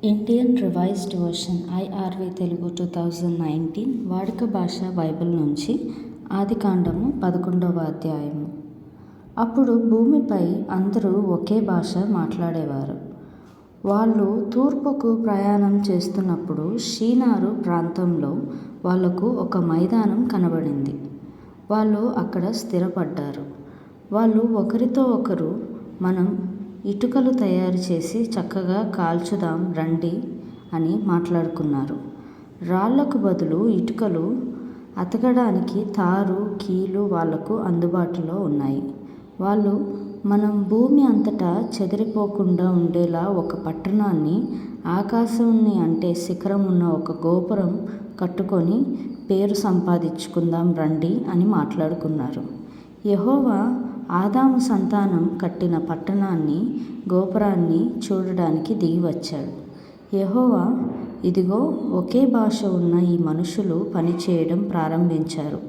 Indian revised version IRV Telugu 2019 వాడుక భాష Bible నుంచి ఆదికాండము 11వ అధ్యాయము. అప్పుడు భూమిపై అందరూ ఒకే భాష మాట్లాడేవారు. వాళ్ళు తూర్పుకు ప్రయాణం చేస్తున్నప్పుడు షీనారు ప్రాంతంలో వాళ్లకు ఒక మైదానం కనబడింది. వాళ్ళు అక్కడ స్థిరపడ్డారు. వాళ్ళు ఒకరితో ఒకరు, మనం ఇటుకలు తయారు చేసి చక్కగా కాల్చుదాం రండి అని మాట్లాడుకున్నారు. రాళ్లకు బదులు ఇటుకలు అతకడానికి తారు, కీలు వాళ్లకు అందుబాటులో ఉన్నాయి. వాళ్ళు మనం భూమి అంతటా చెదిరిపోకుండా ఉండేలా ఒక పట్టణాన్ని, ఆకాశాన్ని అంటే శిఖరం ఉన్న ఒక గోపురం కట్టుకొని పేరు సంపాదించుకుందాం రండి అని మాట్లాడుకున్నారు. యెహోవా ఆదాము సంతానం కట్టిన పట్టణాన్ని, గోపురాన్ని చూడడానికి దిగి వచ్చాడు. యెహోవా, ఇదిగో ఒకే భాష ఉన్న ఈ మనుషులు పనిచేయడం ప్రారంభించారు.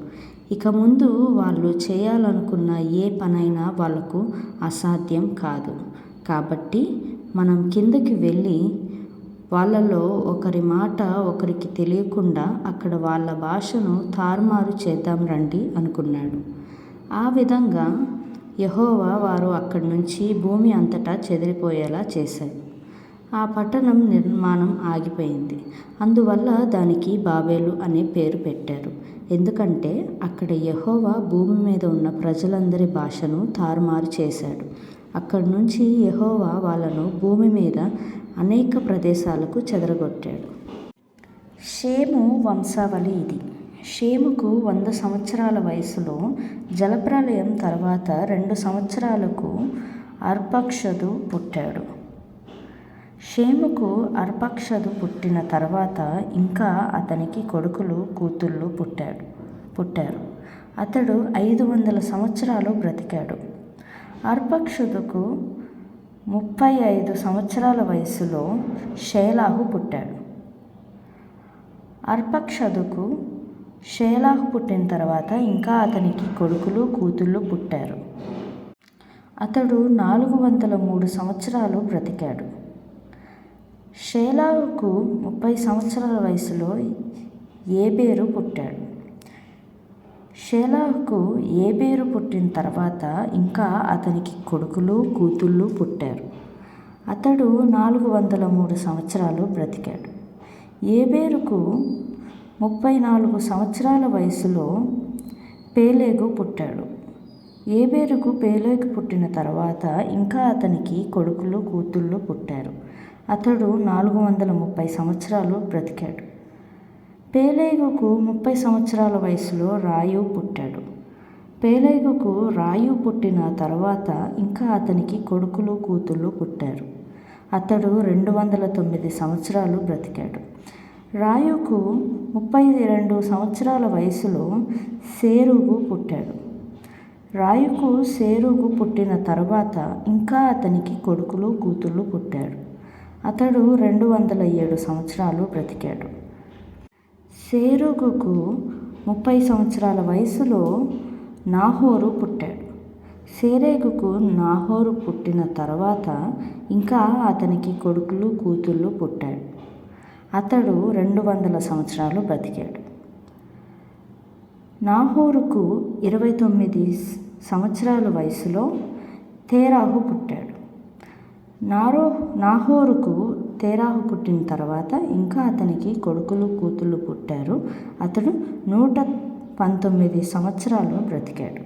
ఇక ముందు వాళ్ళు చేయాలనుకున్న ఏ పనైనా వాళ్లకు అసాధ్యం కాదు. కాబట్టి మనం కిందకి వెళ్ళి వాళ్ళలో ఒకరి మాట ఒకరికి తెలియకుండా అక్కడ వాళ్ళ భాషను తారుమారు చేద్దాం రండి అనుకున్నాడు. ఆ విధంగా యెహోవా వారు అక్కడి నుంచి భూమి అంతటా చెదిరిపోయేలా చేశాడు. ఆ పట్టణం నిర్మాణం ఆగిపోయింది. అందువల్ల దానికి బాబేలు అనే పేరు పెట్టారు. ఎందుకంటే అక్కడ యెహోవా భూమి మీద ఉన్న ప్రజలందరి భాషను తారుమారు చేశాడు. అక్కడి నుంచి యెహోవా వాళ్ళను భూమి మీద అనేక ప్రదేశాలకు చెదరగొట్టాడు. షేము వంశావళి ఇది. షేముకు 100 సంవత్సరాల వయసులో జలప్రళయం తర్వాత 2 సంవత్సరాలకు అర్పక్షదు పుట్టాడు. షేముకు అర్పక్షదు పుట్టిన తర్వాత ఇంకా అతనికి కొడుకులు, కూతుళ్ళు పుట్టారు. అతడు 500 సంవత్సరాలు బ్రతికాడు. అర్పక్షదుకు 35 సంవత్సరాల వయసులో షేలాహు పుట్టాడు. అర్పక్షదుకు షేలాహు పుట్టిన తర్వాత ఇంకా అతనికి కొడుకులు, కూతుళ్ళు పుట్టారు. అతడు 403 సంవత్సరాలు బ్రతికాడు. షేలాహుకు 30 సంవత్సరాల వయసులో ఏబేరు పుట్టాడు. షేలాహుకు ఏబేరు పుట్టిన తర్వాత ఇంకా అతనికి కొడుకులు, కూతుళ్ళు పుట్టారు. అతడు 403 సంవత్సరాలు బ్రతికాడు. ఏబేరుకు 34 సంవత్సరాల వయసులో పేలెగు పుట్టాడు. ఏబేరుకు పేలెగు పుట్టిన తర్వాత ఇంకా అతనికి కొడుకులు, కూతుళ్ళు పుట్టారు. అతడు 430 సంవత్సరాలు బ్రతికాడు. పేలెగుకు 30 సంవత్సరాల వయసులో రాయు పుట్టాడు. పేలెగుకు రాయు పుట్టిన తర్వాత ఇంకా అతనికి కొడుకులు, కూతుళ్ళు పుట్టారు. అతడు 209 సంవత్సరాలు బ్రతికాడు. రాయుకు 32 సంవత్సరాల వయసులో సేరుగు పుట్టాడు. రాయుకు సేరుగు పుట్టిన తర్వాత ఇంకా అతనికి కొడుకులు, కూతుళ్ళు పుట్టారు. అతడు 207 సంవత్సరాలు బ్రతికాడు. సేరుగుకు 30 సంవత్సరాల వయసులో నాహోరు పుట్టాడు. సేరేగుకు నాహోరు పుట్టిన తర్వాత ఇంకా అతనికి కొడుకులు, కూతుళ్ళు పుట్టాడు. అతడు 200 సంవత్సరాలు బ్రతికాడు. నాహోరుకు 29 సంవత్సరాల వయసులో తేరాహు పుట్టాడు. నాహోరుకు తేరాహు పుట్టిన తర్వాత ఇంకా అతనికి కొడుకులు, కూతుళ్ళు పుట్టారు. అతడు 119 సంవత్సరాలు బ్రతికాడు.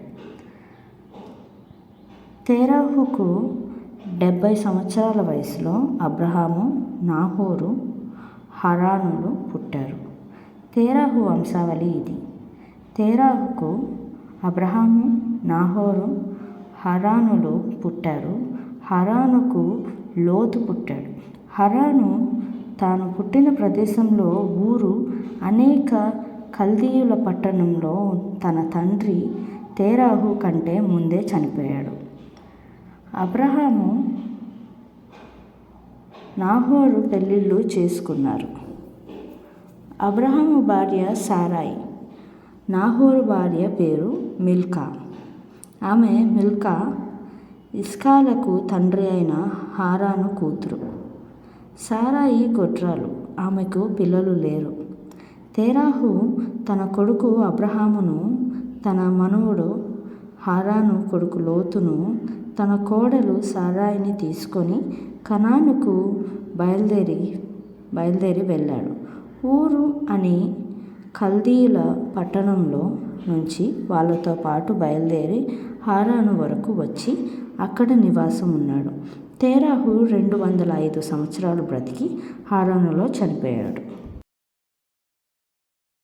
తేరాహుకు 70 సంవత్సరాల వయసులో అబ్రహాము, నాహోరు, హరానులు పుట్టారు. తేరాహు వంశావళి ఇది. తేరాహుకు అబ్రహాము, నాహోరు, హరానులు పుట్టారు. హరానుకు లోతు పుట్టాడు. హరాను తాను పుట్టిన ప్రదేశంలో ఊరు అనేక కల్దీయుల పట్టణంలో తన తండ్రి తేరాహు కంటే ముందే చనిపోయాడు. అబ్రహాము, నాహోరు పెళ్ళిళ్ళు చేసుకున్నారు. అబ్రహాము భార్య సారాయి. నాహోరు భార్య పేరు మిల్కా. ఆమె మిల్కా ఇస్కాలకు తండ్రి అయిన హారాను కూతురు. సారాయి గొడ్రాలు, ఆమెకు పిల్లలు లేరు. తేరాహు తన కొడుకు అబ్రహామును, తన మనుమడు హారాను కొడుకు లోతును, తన కోడలు సారాయిని తీసుకొని కనానుకు బయలుదేరి వెళ్ళాడు. ఊరు అనే కల్దీయుల పట్టణంలో నుంచి వాళ్ళతో పాటు బయలుదేరి హారాను వరకు వచ్చి అక్కడ నివాసం ఉన్నాడు. తేరాహు 205 సంవత్సరాలు బ్రతికి హారానులో చనిపోయాడు.